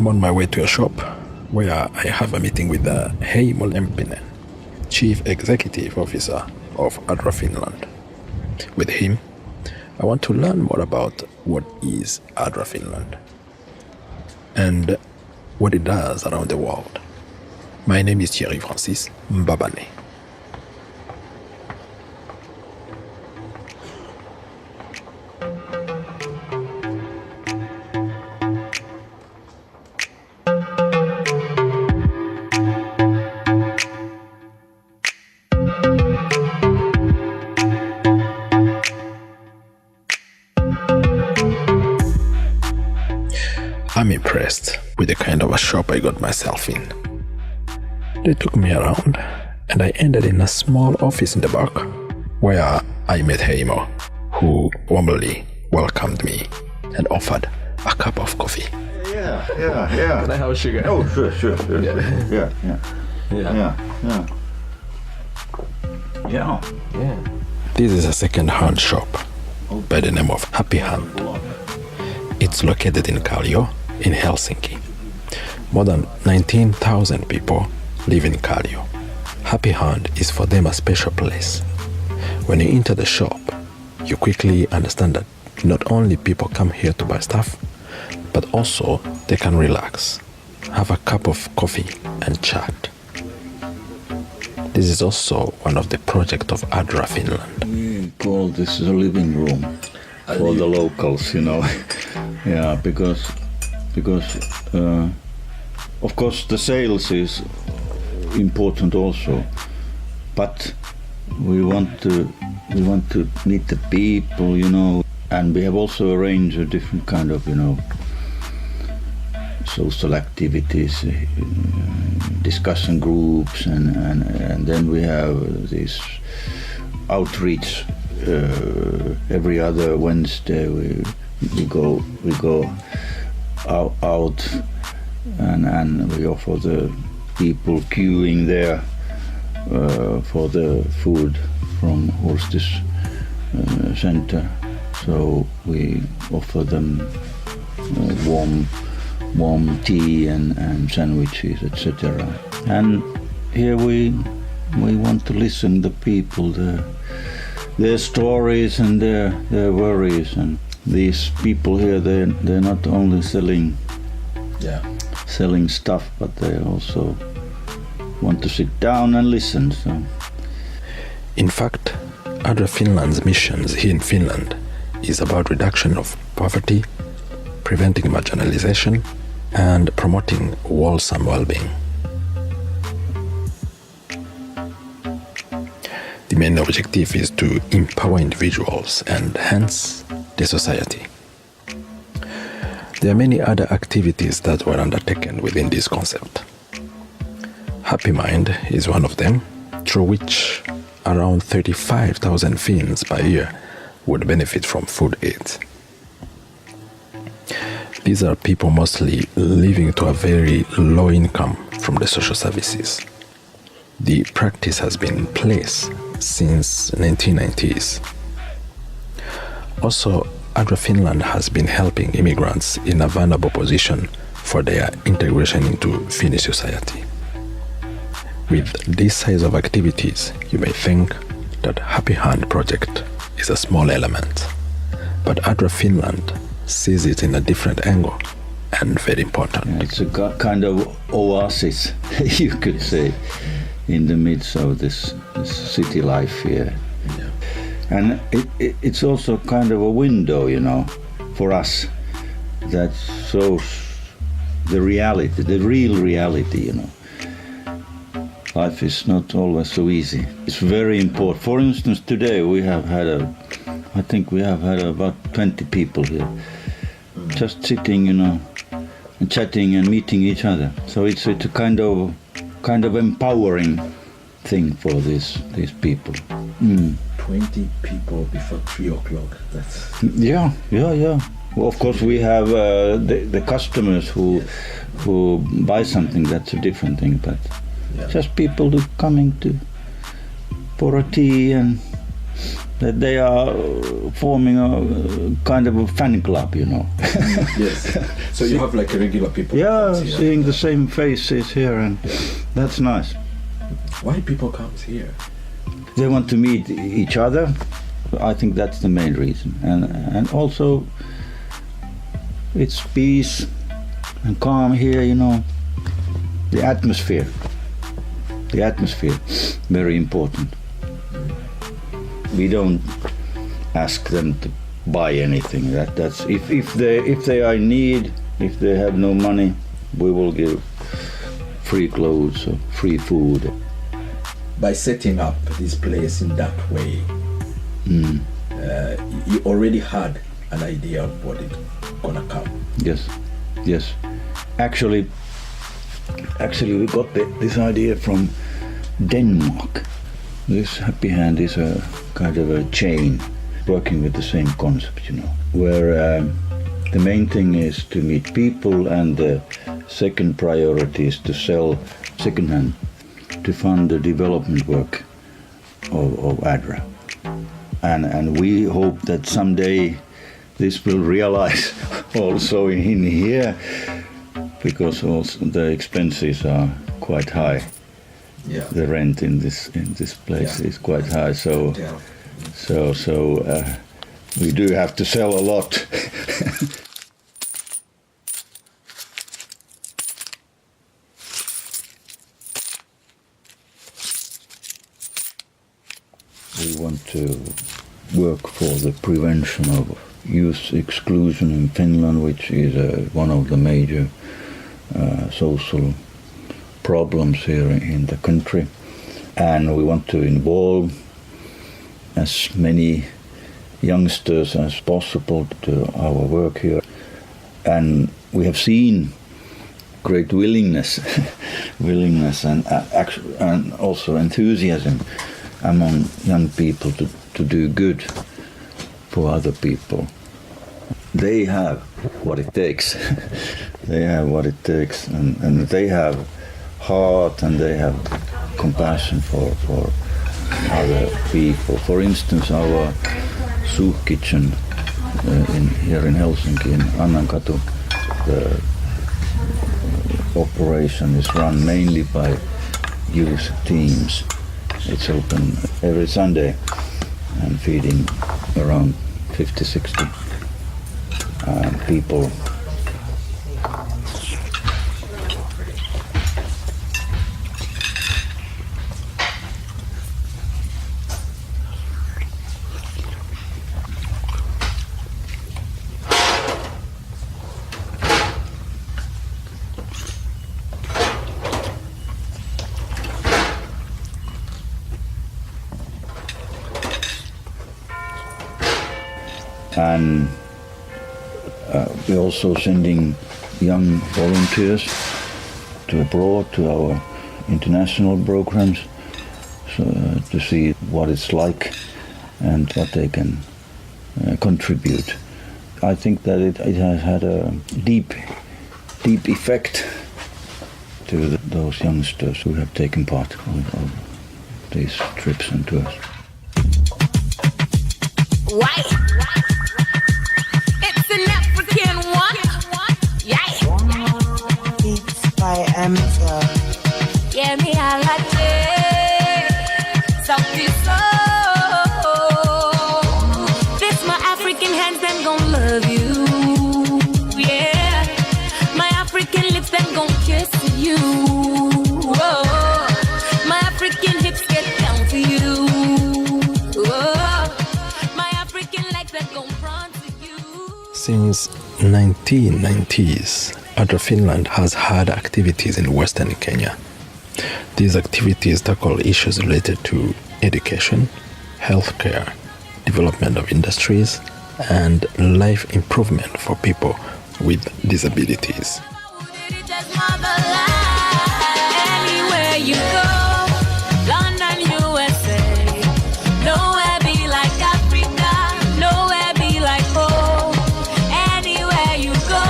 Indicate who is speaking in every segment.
Speaker 1: I'm on my way to a shop where I have a meeting with Heimo Lempinen, Chief Executive Officer of ADRA Finland. With him, I want to learn more about what is ADRA Finland and what it does around the world. My name is Thierry Francis Mbabane. I'm impressed with the kind of a shop I got myself in. They took me around and I ended in a small office in the back where I met Heimo, who warmly welcomed me and offered a cup of coffee.
Speaker 2: Yeah.
Speaker 3: Can I have a sugar?
Speaker 2: Oh, sure. Yeah.
Speaker 1: This is a second-hand shop by the name of HappyHand. It's located in Kalio in Helsinki. More than 19,000 people live in Kalio. HappyHand is for them a special place. When you enter the shop, you quickly understand that not only people come here to buy stuff, but also they can relax, have a cup of coffee and chat. This is also one of the projects of ADRA Finland.
Speaker 2: We call this a living room for the locals, Yeah, because of course the sales is important also, but we want to meet the people, and we have also arranged a different kind of social activities, discussion groups, and then we have this outreach every other Wednesday. We go out and we offer the people queuing there for the food from Hostess Center. So we offer them warm tea and sandwiches, etc. And here we want to listen to the people, their stories and their worries. And these people here, they're not only selling stuff, but they also want to sit down and listen. So,
Speaker 1: in fact, ADRA Finland's missions here in Finland is about reduction of poverty, preventing marginalization, and promoting wholesome well-being. The main objective is to empower individuals and hence the society. There are many other activities that were undertaken within this concept. Happy Mind is one of them, through which around 35,000 Finns per year would benefit from food aid. These are people mostly living to a very low income from the social services. The practice has been in place since 1990s. Also, ADRA Finland has been helping immigrants in a vulnerable position for their integration into Finnish society. With this size of activities, you may think that HappyHand project is a small element, but ADRA Finland sees it in a different angle and very important.
Speaker 2: Yeah, it's a kind of oasis, you could say, in the midst of this city life here.
Speaker 1: Yeah.
Speaker 2: And it's also kind of a window, for us that shows the reality, the real reality, Life is not always so easy. It's very important. For instance, today we have had about 20 people here, just sitting, and chatting and meeting each other. So it's a kind of empowering thing for these people.
Speaker 3: 20 people before 3 o'clock. That's
Speaker 2: Yeah. Well, of course, we have the customers who buy something. That's a different thing, but just people coming for a tea and that they are forming a kind of a fan club, you know.
Speaker 3: Yes. So you have like regular people.
Speaker 2: Yeah,
Speaker 3: here.
Speaker 2: seeing the same faces here, and that's nice.
Speaker 3: Why people comes here?
Speaker 2: They want to meet each other. I think that's the main reason, and also it's peace and calm here, you know. The atmosphere, very important. We don't ask them to buy anything. That's if they are in need, if they have no money, we will give free clothes or free food.
Speaker 3: By setting up this place in that way, you already had an idea of what it's gonna come.
Speaker 2: Yes. Actually, we got this idea from Denmark. This HappyHand is a kind of a chain working with the same concept, you know, where the main thing is to meet people, and the second priority is to sell second-hand to fund the development work of ADRA. And we hope that someday this will realize also in here, because also the expenses are quite high.
Speaker 3: Yeah.
Speaker 2: The rent in this place is quite high, so we do have to sell a lot. We want to work for the prevention of youth exclusion in Finland, which is one of the major social problems here in the country, and we want to involve as many youngsters as possible to our work here. And we have seen great willingness and also enthusiasm among young people to do good for other people. They have what it takes. And they have heart, and they have compassion for other people. For instance, our soup kitchen here in Helsinki, in Annankatu, the operation is run mainly by youth teams. It's open every Sunday and feeding around 50-60 people. And we're also sending young volunteers to abroad, to our international programs, so, to see what it's like and what they can contribute. I think that it has had a deep effect to those youngsters who have taken part of these trips and tours.
Speaker 4: Why? It's an African one. Yeah. Beats by Amazon. Yeah, me I like it. Something so. This my African hands, them gon' love you. Yeah. My African lips, them gon' kiss you. Whoa. My African hips get down for you.
Speaker 1: Since 1990s, ADRA Finland has had activities in Western Kenya. These activities tackle issues related to education, healthcare, development of industries, and life improvement for people with disabilities.
Speaker 4: Anywhere you go, London, USA, nowhere be like Africa, nowhere be like home. Anywhere you go,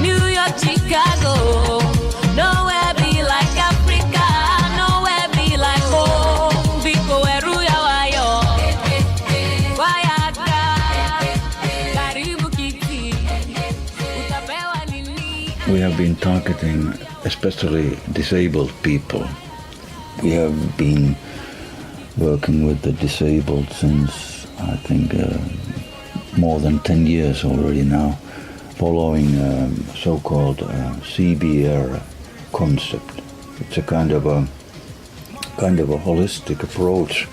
Speaker 4: New York, Chicago, nowhere be like Africa, nowhere be like home. Biko eru ya wayo,
Speaker 2: we have been targeting especially disabled people. We have been working with the disabled since, I think, more than 10 years already now, following so-called CBR concept. It's a kind of a holistic approach,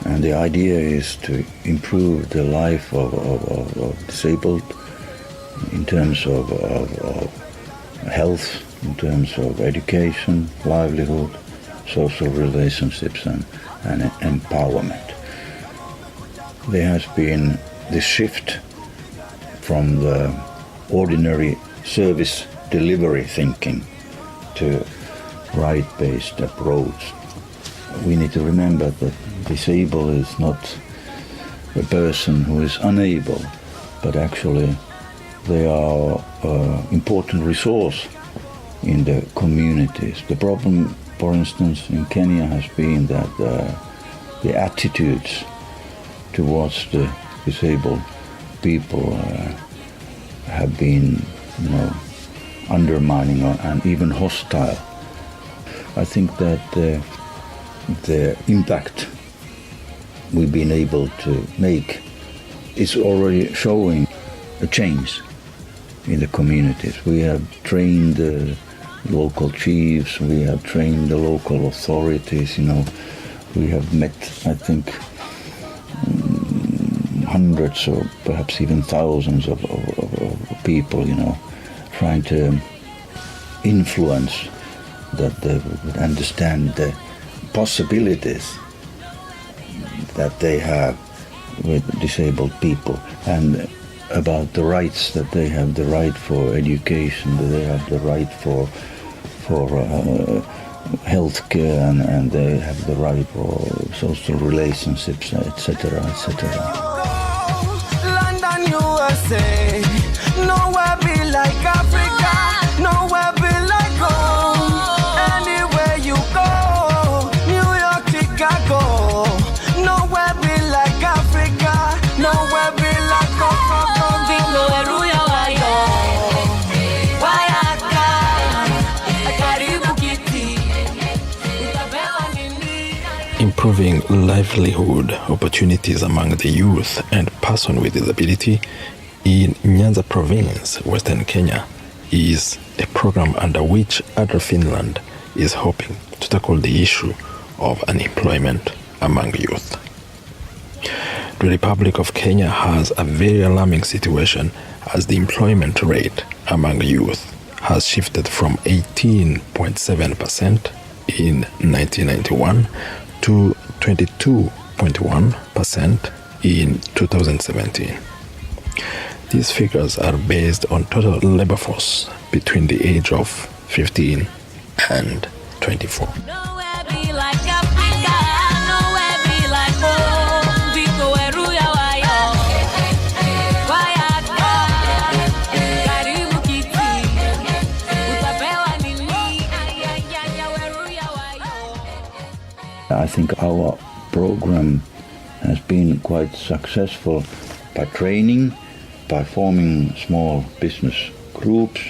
Speaker 2: and the idea is to improve the life of disabled in terms of health, in terms of education, livelihood, social relationships and empowerment. There has been this shift from the ordinary service delivery thinking to right-based approach. We need to remember that disabled is not a person who is unable, but actually they are an important resource in the communities. The problem, for instance, in Kenya has been that the attitudes towards the disabled people have been, undermining and even hostile. I think that the impact we've been able to make is already showing a change in the communities. We have trained the local chiefs, we have trained the local authorities, we have met, I think, hundreds or perhaps even thousands of people, trying to influence that they would understand the possibilities that they have with disabled people, and about the rights that they have, the right for education, that they have the right for health care, and they have the right for social relationships, etc., etc.
Speaker 5: London, USA, nowhere be like Africa, nowhere be like home. Anywhere you go, New York, Chicago, nowhere be like Africa, nowhere be like home.
Speaker 1: Improving livelihood opportunities among the youth and persons with disability in Nyanza province, Western Kenya, is a program under which ADRA Finland is hoping to tackle the issue of unemployment among youth. The Republic of Kenya has a very alarming situation, as the employment rate among youth has shifted from 18.7% in 1991 to 22.1% in 2017. These figures are based on total labor force between the age of 15 and 24.
Speaker 2: I think our program has been quite successful by training, by forming small business groups,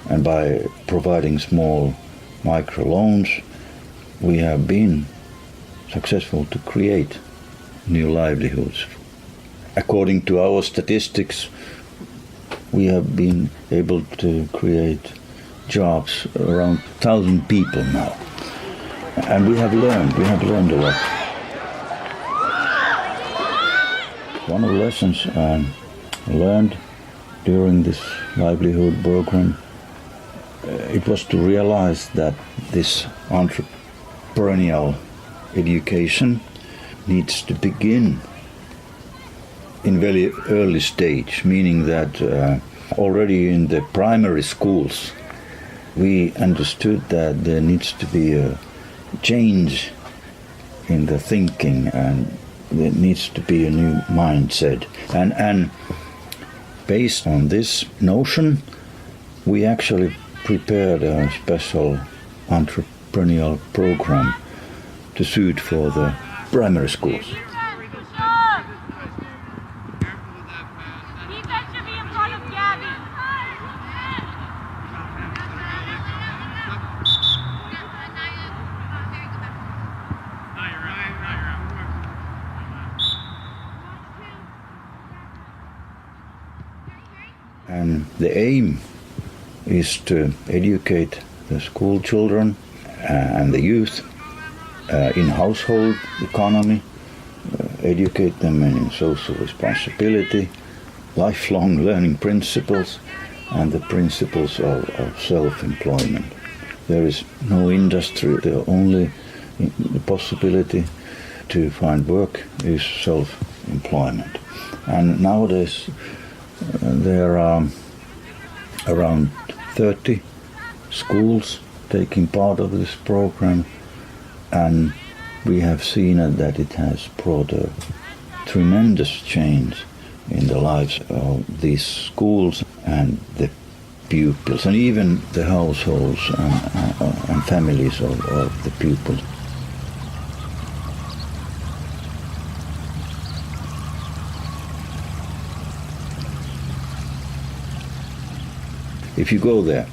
Speaker 2: and by providing small microloans. We have been successful to create new livelihoods. According to our statistics, we have been able to create jobs around 1,000 people now. And we have learned a lot. One of the lessons learned during this livelihood program, it was to realize that this entrepreneurial education needs to begin in very early stage, meaning that already in the primary schools we understood that there needs to be a change in the thinking, and there needs to be a new mindset. And based on this notion, we actually prepared a special entrepreneurial program to suit for the primary schools. And the aim is to educate the school children and the youth in household economy, educate them in social responsibility, lifelong learning principles, and the principles of self-employment. There is no industry, the only possibility to find work is self-employment. And nowadays there are around 30 schools taking part of this program, and we have seen that it has brought a tremendous change in the lives of these schools and the pupils, and even the households and families of the pupils. If you go there,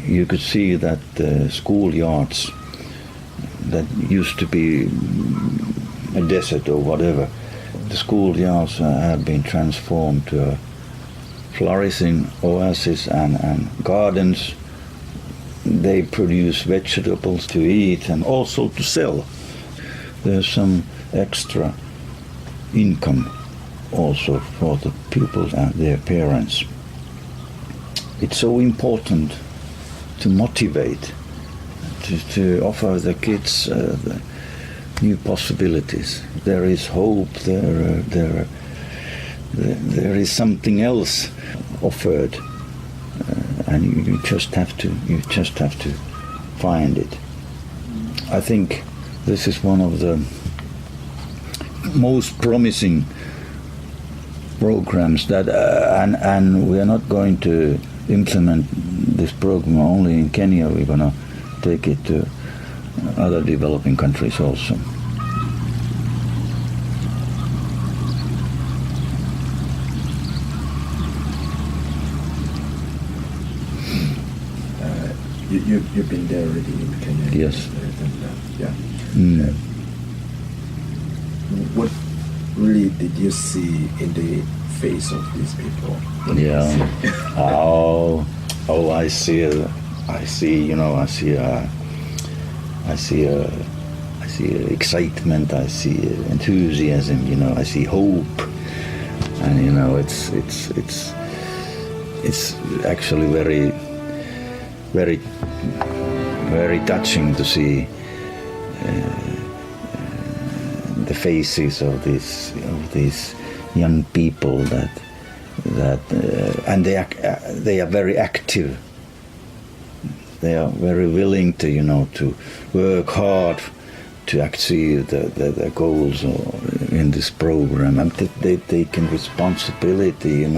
Speaker 2: you could see that the schoolyards that used to be a desert or whatever, the schoolyards have been transformed to a flourishing oasis and gardens. They produce vegetables to eat and also to sell. There's some extra income also for the pupils and their parents. It's so important to motivate, to offer the kids the new possibilities. There is hope. There is something else offered, and you just have to find it. I think this is one of the most promising programs that, and we are not going to implement this program only in Kenya. We're going to take it to other developing countries also.
Speaker 3: You've been there already in Kenya?
Speaker 2: Yes.
Speaker 3: What really did you see in the face of these people?
Speaker 2: Yeah. I see excitement. I see enthusiasm. I see hope, and it's actually very touching to see the faces of these young people that and they are very active. They are very willing to work hard to achieve the goals in this program, and they taking responsibility, and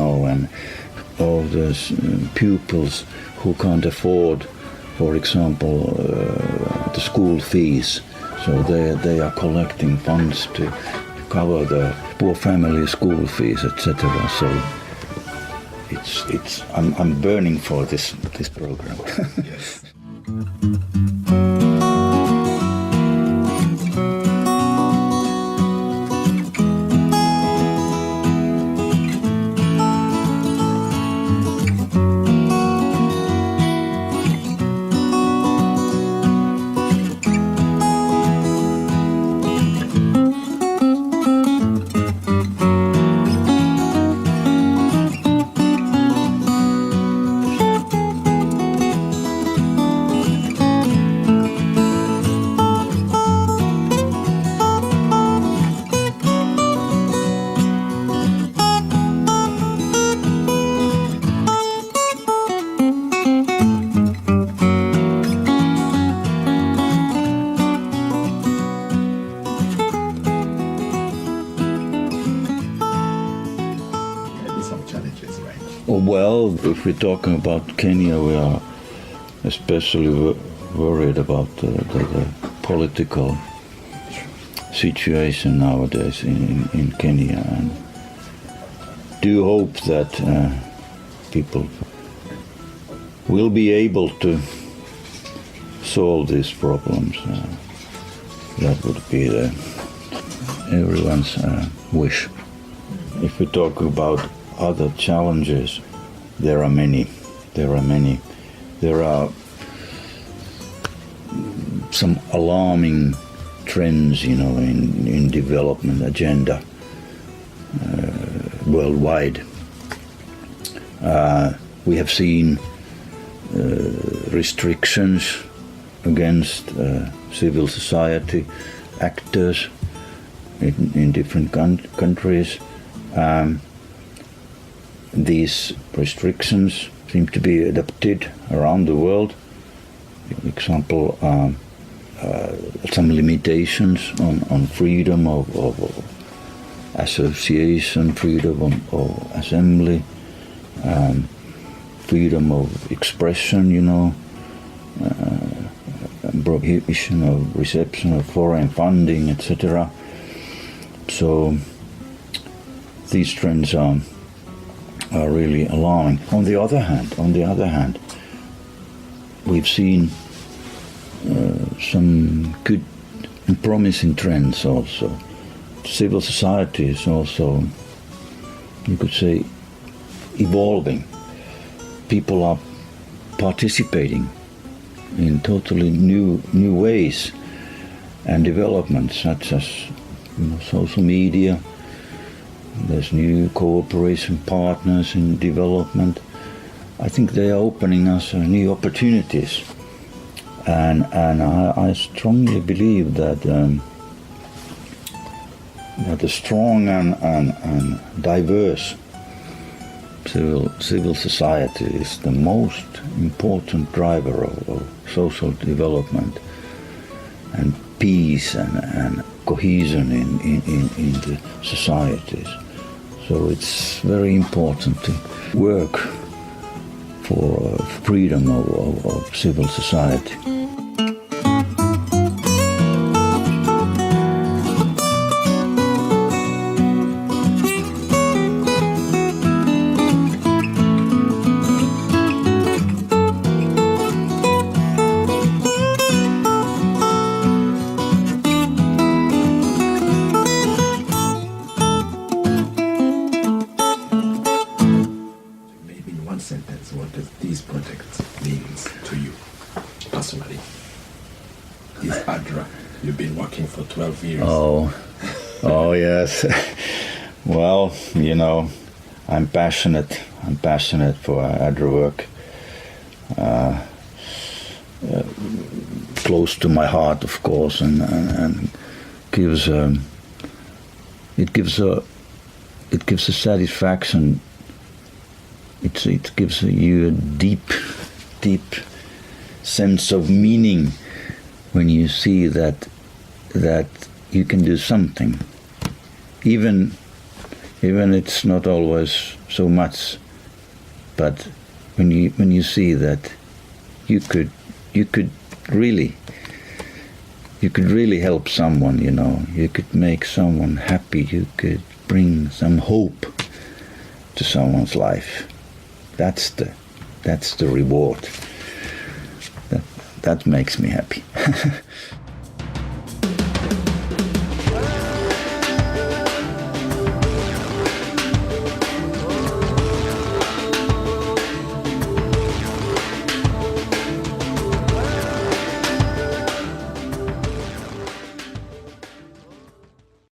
Speaker 2: all those pupils who can't afford, for example, the school fees. So they are collecting funds to cover the poor family school fees, etc. So I'm burning for this program.
Speaker 3: Yes.
Speaker 2: Well, if we're talking about Kenya, we are especially worried about the political situation nowadays in Kenya, and do hope that people will be able to solve these problems. That would be everyone's wish. If we talk about other challenges, There are many. There are some alarming trends, in development agenda worldwide. We have seen restrictions against civil society actors in different countries. These restrictions seem to be adopted around the world. For example, some limitations on freedom of association, freedom of assembly, freedom of expression, prohibition of reception of foreign funding, etc. So these trends are really alarming. On the other hand, we've seen some good and promising trends also. Civil society is also, you could say, evolving. People are participating in totally new ways and developments, such as social media. There's new cooperation partners in development. I think they are opening us new opportunities, and I strongly believe that a strong and diverse civil society is the most important driver of social development and peace and cohesion in the societies. So it's very important to work for freedom of civil society.
Speaker 3: Sentence, what does these projects means to you personally? This ADRA, you've been working for 12 years.
Speaker 2: Oh yes. Well, I'm passionate for ADRA work. Close to my heart, of course, and gives it gives a satisfaction. It gives you a deep sense of meaning when you see that you can do something, even it's not always so much, but when you see that you could really help someone, you could make someone happy, you could bring some hope to someone's life. That's the reward. That makes me happy.